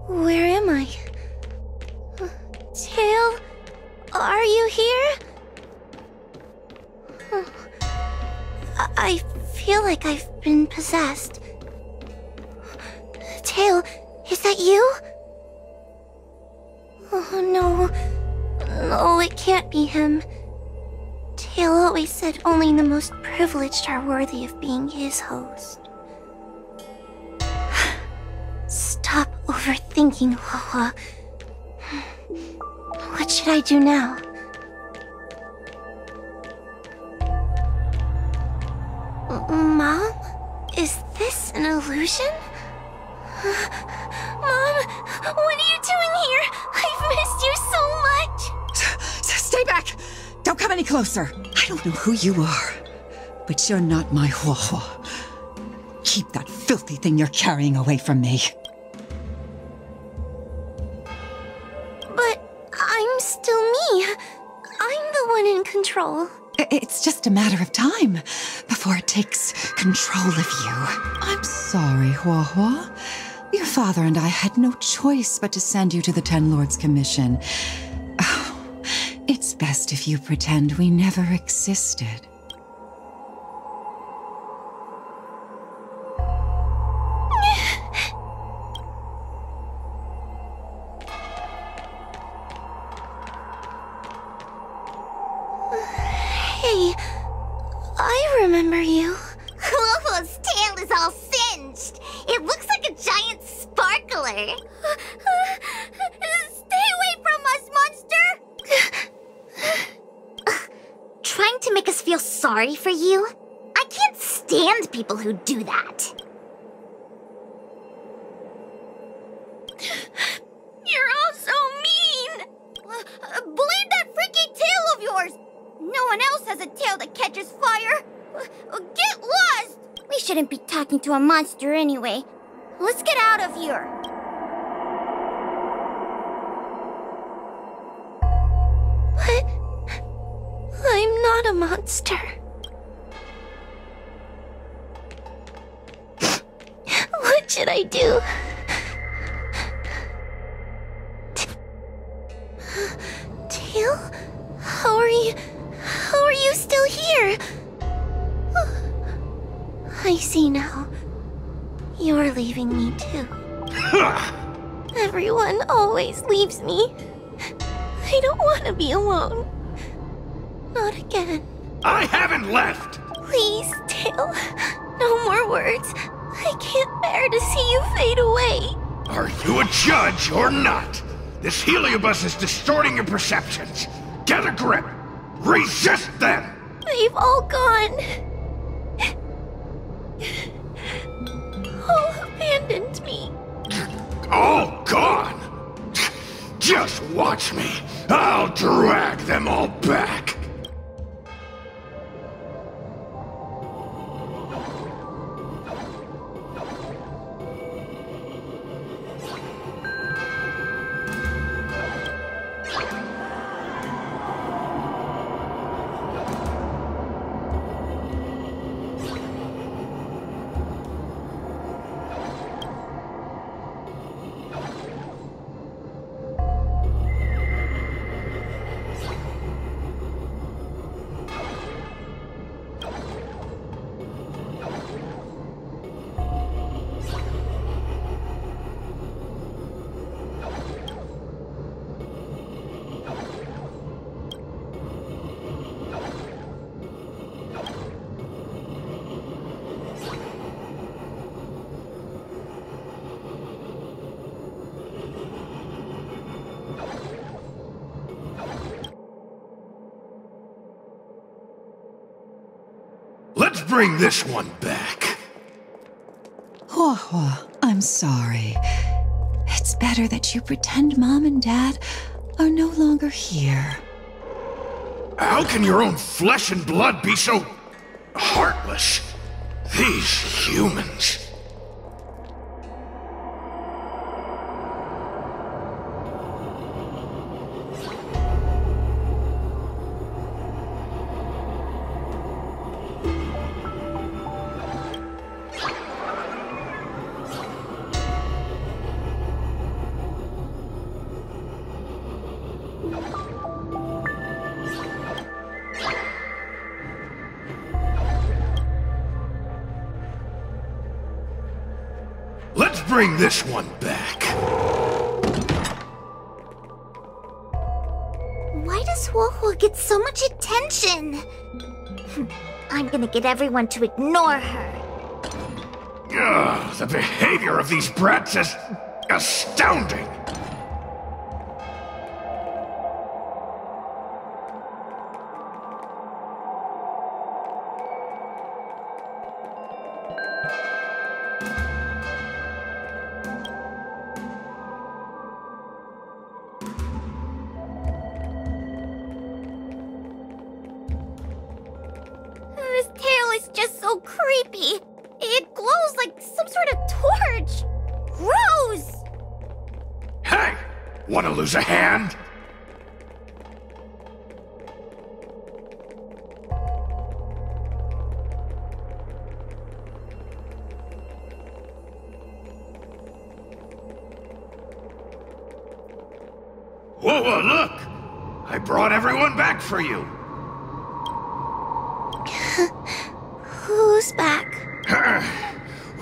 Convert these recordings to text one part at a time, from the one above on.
Where am I? Tail, are you here? I feel like I've been possessed. Tail, is that you? Oh no. No, it can't be him. Tail always said only the most privileged are worthy of being his host. Stop overthinking, Wawa. What should I do now? Mom? Is this an illusion? Mom, what are you doing here? I've missed you so much! Stay back! Don't come any closer! I don't know who you are, but you're not my Wawa. Keep that filthy thing you're carrying away from me. But I'm still me. I'm the one in control. It's just a matter of time before it takes control of you. I'm sorry, Wawa. Your father and I had no choice but to send you to the Ten Lords Commission. Oh, it's best if you pretend we never existed. Hey, I remember you. Wawa's tail is all singed. It looks like a giant sparkler. Stay away from us, monster! Trying to make us feel sorry for you? I can't stand people who do that. You're all so mean! Believe that freaky tail of yours! No one else has a tail that catches fire! Get lost! We shouldn't be talking to a monster anyway. Let's get out of here. But I'm not a monster. What should I do? Tail? How are you still here? I see now. You're leaving me too. Everyone always leaves me. I don't want to be alone. Not again. I haven't left! Please, Tail. No more words. I can't bear to see you fade away. Are you a judge or not? This heliobus is distorting your perceptions. Get a grip. Resist them! They've all gone. All abandoned me. All gone? Just watch me. I'll drag them all back. Let's bring this one back. Wawa, I'm sorry. It's better that you pretend Mom and Dad are no longer here. How can your own flesh and blood be so heartless? These humans. bring this one back. Why does Wohua get so much attention? I'm gonna get everyone to ignore her. Ugh, the behavior of these brats is astounding. This tail is just so creepy. It glows like some sort of torch. Gross! Hey! Want to lose a hand? Whoa, look! I brought everyone back for you. Who's back?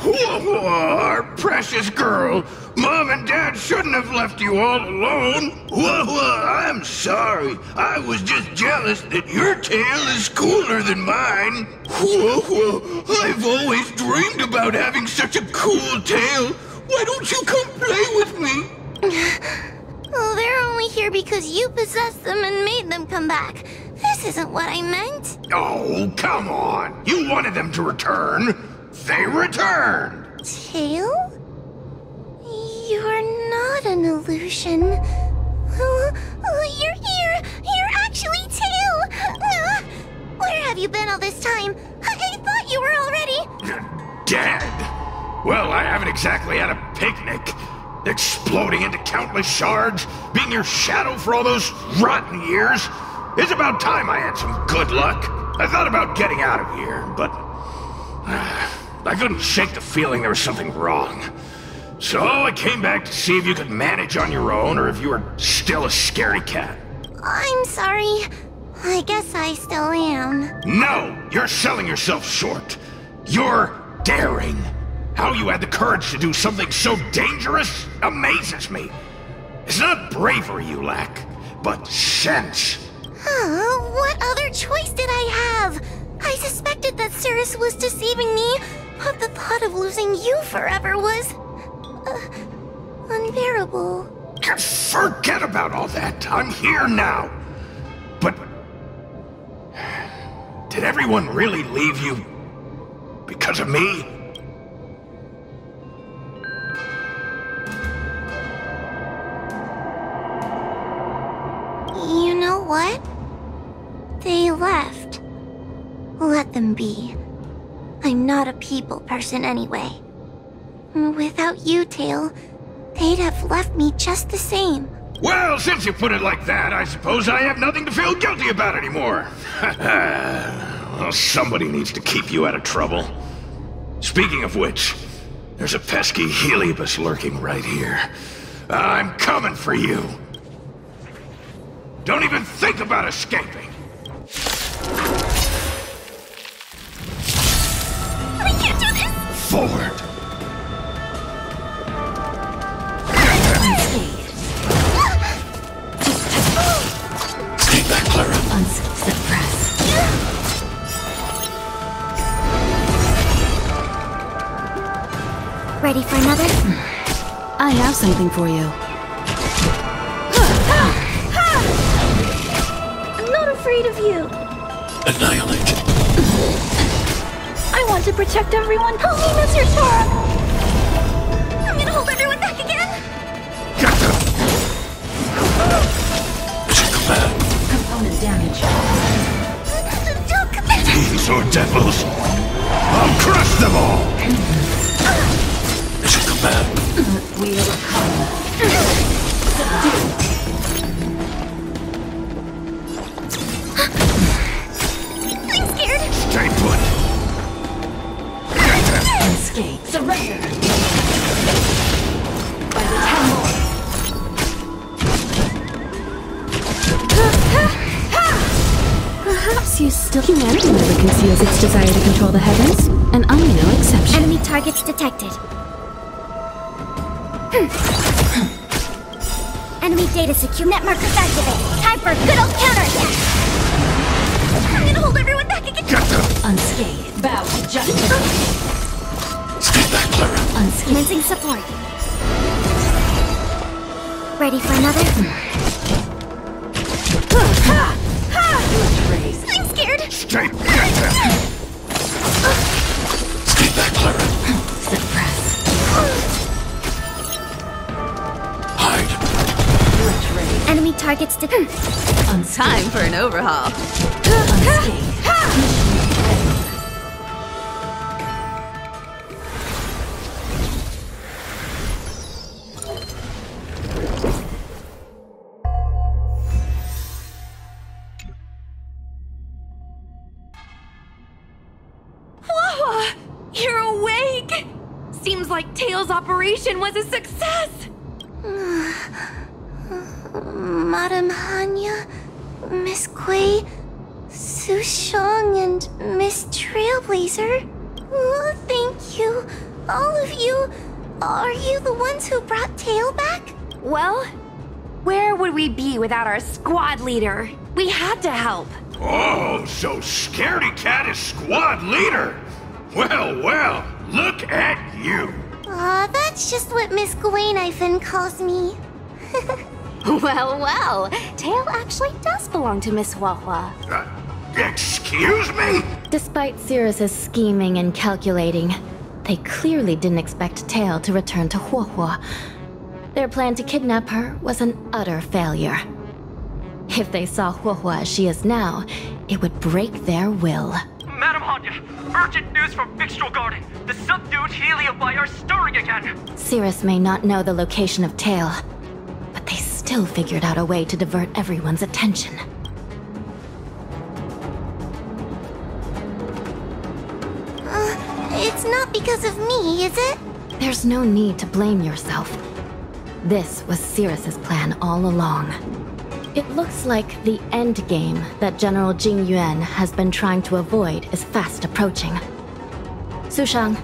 Whoa, our precious girl. Mom and Dad shouldn't have left you all alone. Whoa, I'm sorry. I was just jealous that your tail is cooler than mine. Whoa, I've always dreamed about having such a cool tail. Why don't you come play with me? Oh, they're only here because you possessed them and made them come back. This isn't what I meant. Oh, come on. You wanted them to return. They returned. Tail? You're not an illusion. You're here. You're actually Tail. Where have you been all this time? I thought you were already Dead. Well, I haven't exactly had a picnic. Exploding into countless shards, being your shadow for all those rotten years. It's about time I had some good luck. I thought about getting out of here, but I couldn't shake the feeling there was something wrong. So I came back to see if you could manage on your own or if you were still a scaredy cat. I'm sorry. I guess I still am. No, you're selling yourself short. You're daring. How you had the courage to do something so dangerous amazes me. It's not bravery you lack, but sense. What other choice did I have? I suspected that Cirrus was deceiving me, but the thought of losing you forever was unbearable. Forget about all that. I'm here now. But did everyone really leave you because of me? You know what? They left. Let them be. I'm not a people person anyway. Without you, Tail, they'd have left me just the same. Well, since you put it like that, I suppose I have nothing to feel guilty about anymore. Well, somebody needs to keep you out of trouble. Speaking of which, there's a pesky Heliobus lurking right here. I'm coming for you. Don't even think about escaping. I can't do this! Forward. Stay back, Clara. Unsuppress. Ready for another? I have something for you. I'm not afraid of you. Annihilate. I want to protect everyone. Help me, Mr. Tora! I'm gonna hold everyone back again. Get them. Check that. Component damage. Don't commit. Fiends or devils. I'll crush them all. Check that. We overcome. I'm scared. Stay put. Get them. Unscathed. Surrender. By the Ten Lords. Perhaps you still... Humanity never conceals its desire to control the heavens, and I'm no exception. Enemy targets detected. Enemy data secure. Net markers activate. Time for a good old counterattack. I'm gonna hold everyone back against. Get them! Unscathed. Bow to justice. Stay back, Clara. Unscathed. Commencing support. Ready for another? I'm scared. Stay back there! Stay back, Clara. Suppress. Hide. Enemy targets to. Time for an overhaul. Unscathed. You're awake! Seems like Tails' operation was a success! Madame Hanya, Miss Kuei, Sushang, and Miss Trailblazer. Oh, thank you. All of you. Are you the ones who brought Tail back? Well, where would we be without our squad leader? We had to help. Oh, so Scaredy Cat is squad leader! Well, well, look at you! Aw, that's just what Miss Gwaynifin calls me. Well, Tail actually does belong to Miss Huahua. Excuse me? Despite Cirrus's scheming and calculating, they clearly didn't expect Tail to return to Huahua. Their plan to kidnap her was an utter failure. If they saw Huahua as she is now, it would break their will. Madam Hanya, urgent news from Victual Garden. The subdued Heliobi are stirring again. Cirrus may not know the location of Tail, but they still figured out a way to divert everyone's attention. It's not because of me, is it? There's no need to blame yourself. This was Cirrus's plan all along. It looks like the end game that General Jing Yuan has been trying to avoid is fast approaching. Sushang,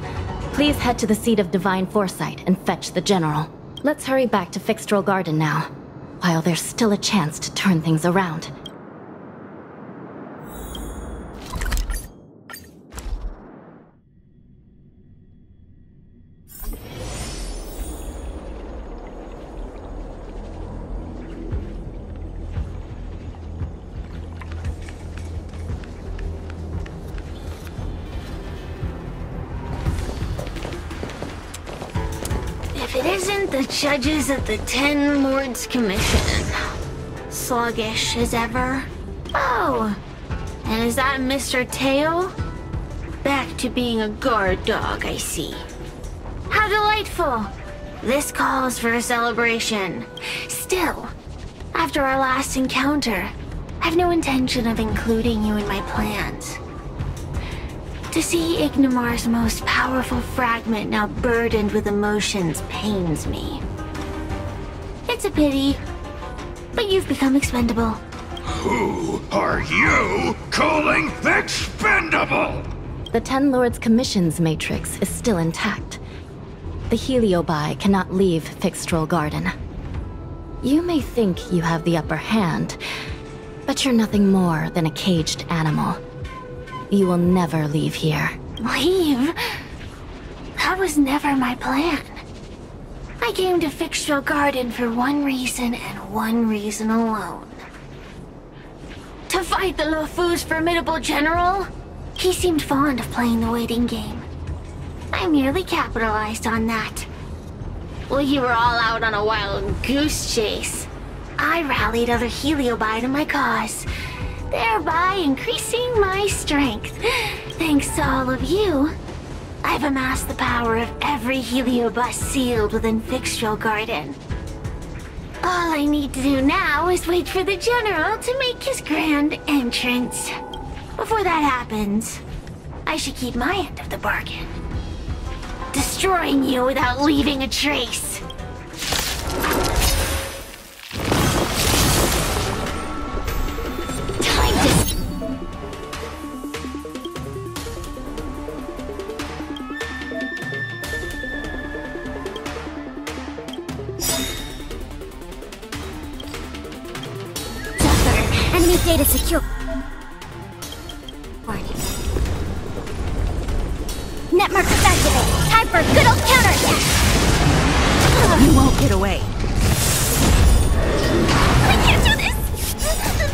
please head to the seat of Divine Foresight and fetch the General. Let's hurry back to Fixtral Garden now, while there's still a chance to turn things around. If it isn't the judges of the Ten Lords Commission. Sluggish as ever. Oh, and is that Mr. Tail? Back to being a guard dog, I see. How delightful! This calls for a celebration. Still, after our last encounter, I've no intention of including you in my plans. To see Ignimar's most powerful fragment now burdened with emotions pains me. It's a pity, but you've become expendable. Who are you calling expendable? The Ten Lords Commission's matrix is still intact. The Heliobi cannot leave Fixtral Garden. You may think you have the upper hand, but you're nothing more than a caged animal. You will never leave here. Leave? That was never my plan. I came to Fixtral Garden for one reason and one reason alone. To fight the Luofu's formidable general? He seemed fond of playing the waiting game. I merely capitalized on that. While you were all out on a wild goose chase, I rallied other Heliobi to my cause, thereby increasing my strength. Thanks to all of you, I've amassed the power of every Heliobus sealed within Fixtral Garden. All I need to do now is wait for the General to make his grand entrance. Before that happens, I should keep my end of the bargain. Destroying you without leaving a trace. Time to... data secure. Net markers activated. Time for a good old counterattack. You won't get away. I can't do this!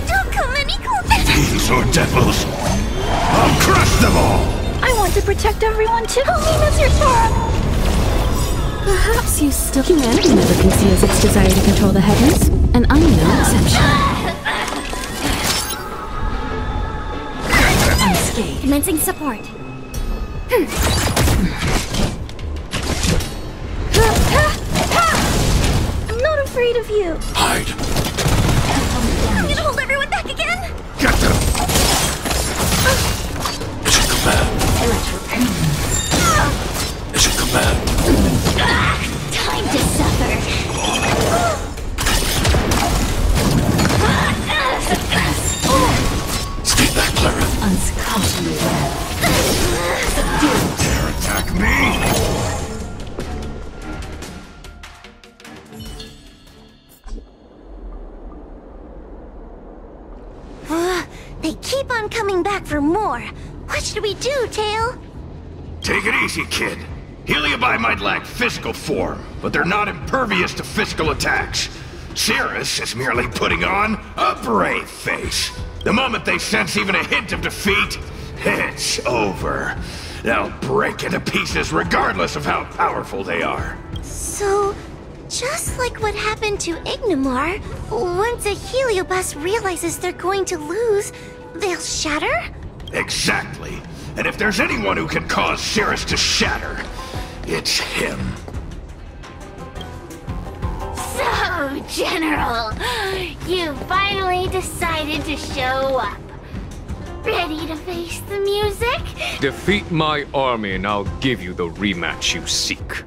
Don't come any closer! Fiends or devils, I'll crush them all! I want to protect everyone too. Help me, Mr. Sora! Perhaps you still... Humanity never conceals its desire to control the heavens, and I'm no exception. Unscathed. Commencing support. I'm not afraid of you. Hide. I'm gonna hold everyone back again! Get them! Mission command. Mission command. Time to suffer! Stay back, Clara. Unconscionably well. Dare attack me? They keep on coming back for more. What should we do, Tail? Take it easy, kid. Heliobi might lack physical form, but they're not impervious to physical attacks. Cirrus is merely putting on a brave face. The moment they sense even a hint of defeat, it's over. They'll break into pieces regardless of how powerful they are. So, just like what happened to Ignimar, once a Heliobus realizes they're going to lose, they'll shatter? Exactly. And if there's anyone who can cause Cirrus to shatter, it's him. So, General, you finally decided to show up. Ready to face the music? Defeat my army and I'll give you the rematch you seek.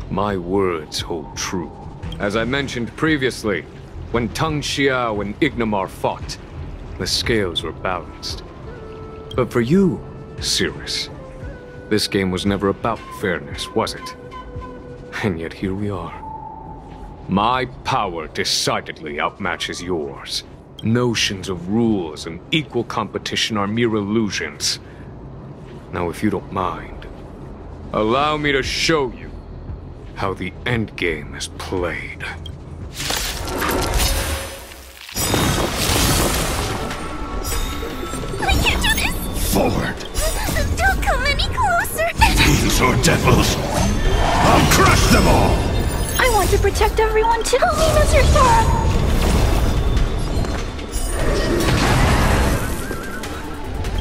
My words hold true. As I mentioned previously, when Tang Xiao and Ignimar fought, the scales were balanced. But for you, Cirrus, this game was never about fairness, was it? And yet here we are. My power decidedly outmatches yours. Notions of rules and equal competition are mere illusions. Now, if you don't mind, allow me to show you how the endgame is played. I can't do this! Forward! Don't come any closer! Fiends or devils, I'll crush them all! I want to protect everyone too. Help me, Mr. Sora!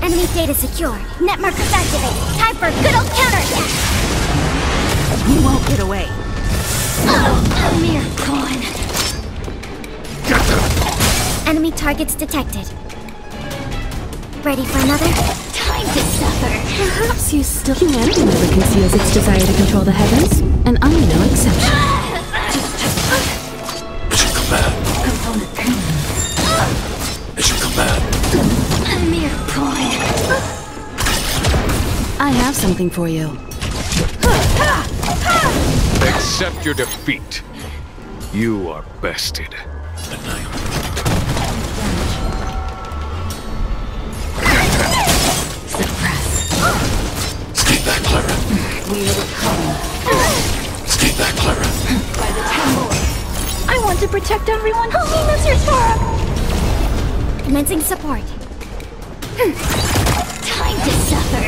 Enemy data secure. Net markers activated. Time for a good old counterattack. You won't get away. A mere pawn. Get them! Enemy targets detected. Ready for another? Time to suffer. Perhaps you still... Humanity never conceals its desire to control the heavens, and I'm no exception. Mission command. Mission command. A mere pawn. I have something for you. Accept your defeat. You are bested. Stay back, Clara. We will come. Stay back, Clara. By the temple. I want to protect everyone. Help me, Mr. Sora! Commencing support. Time to suffer.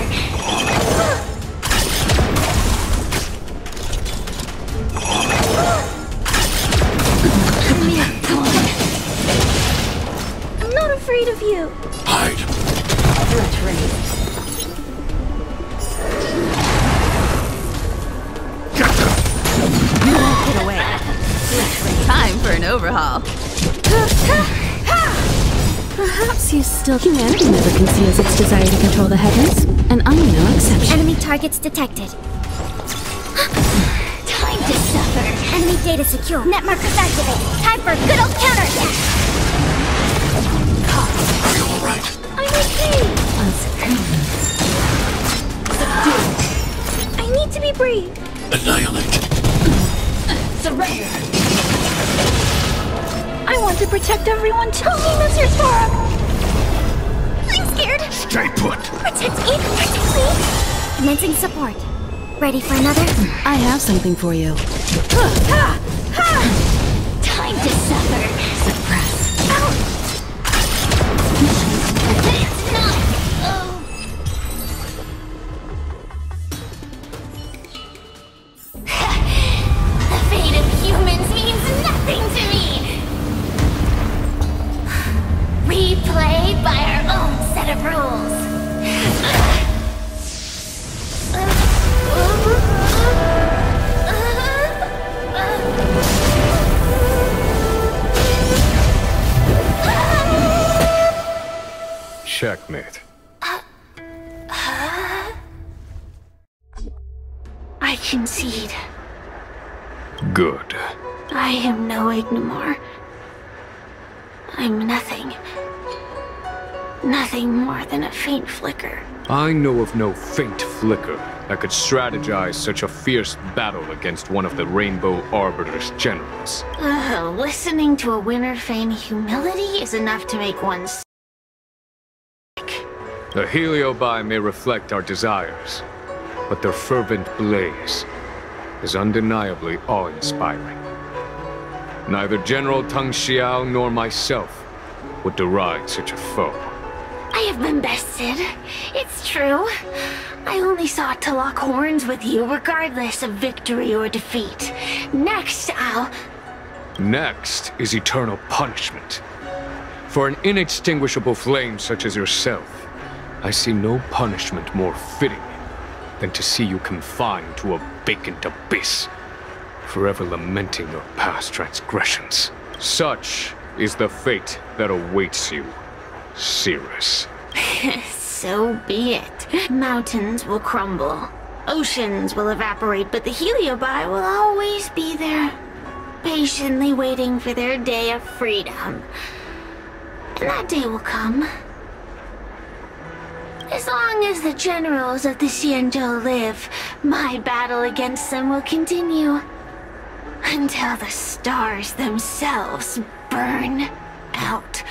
I'm not afraid of you. Hide. Threat raised. Get them! You won't get away. Time for an overhaul. Perhaps you still... Humanity never conceals its desire to control the heavens, and I'm no exception. Enemy targets detected. Time to suffer. Enemy data secure. Net markers activated. Time for a good old counterattack. Are you alright? I'm okay. I need to be brave. Annihilate. Surrender. I want to protect everyone too. Help me, Mr. Storm! I'm scared! Stay put! Protect me! Protect me! Commencing support. Ready for another? I have something for you. Time to suffer. Suppress. It's not... Oh... The fate of humans means nothing to me! We play by our own set of rules. Checkmate. I concede. Good. I am no Ignimor. I'm nothing. Nothing more than a faint flicker. I know of no faint flicker that could strategize such a fierce battle against one of the Rainbow Arbiter's generals. Listening to a winner feign humility is enough to make one sick. The Heliobi may reflect our desires, but their fervent blaze is undeniably awe-inspiring. Neither General Tang Xiao nor myself would deride such a foe. I have been bested. It's true. I only sought to lock horns with you regardless of victory or defeat. Next, Next is eternal punishment. For an inextinguishable flame such as yourself, I see no punishment more fitting than to see you confined to a vacant abyss, forever lamenting your past transgressions. Such is the fate that awaits you, Cirrus. So be it. Mountains will crumble. Oceans will evaporate, but the Heliobi will always be there, patiently waiting for their day of freedom. And that day will come. As long as the generals of the Xianzhou live, my battle against them will continue. Until the stars themselves burn out.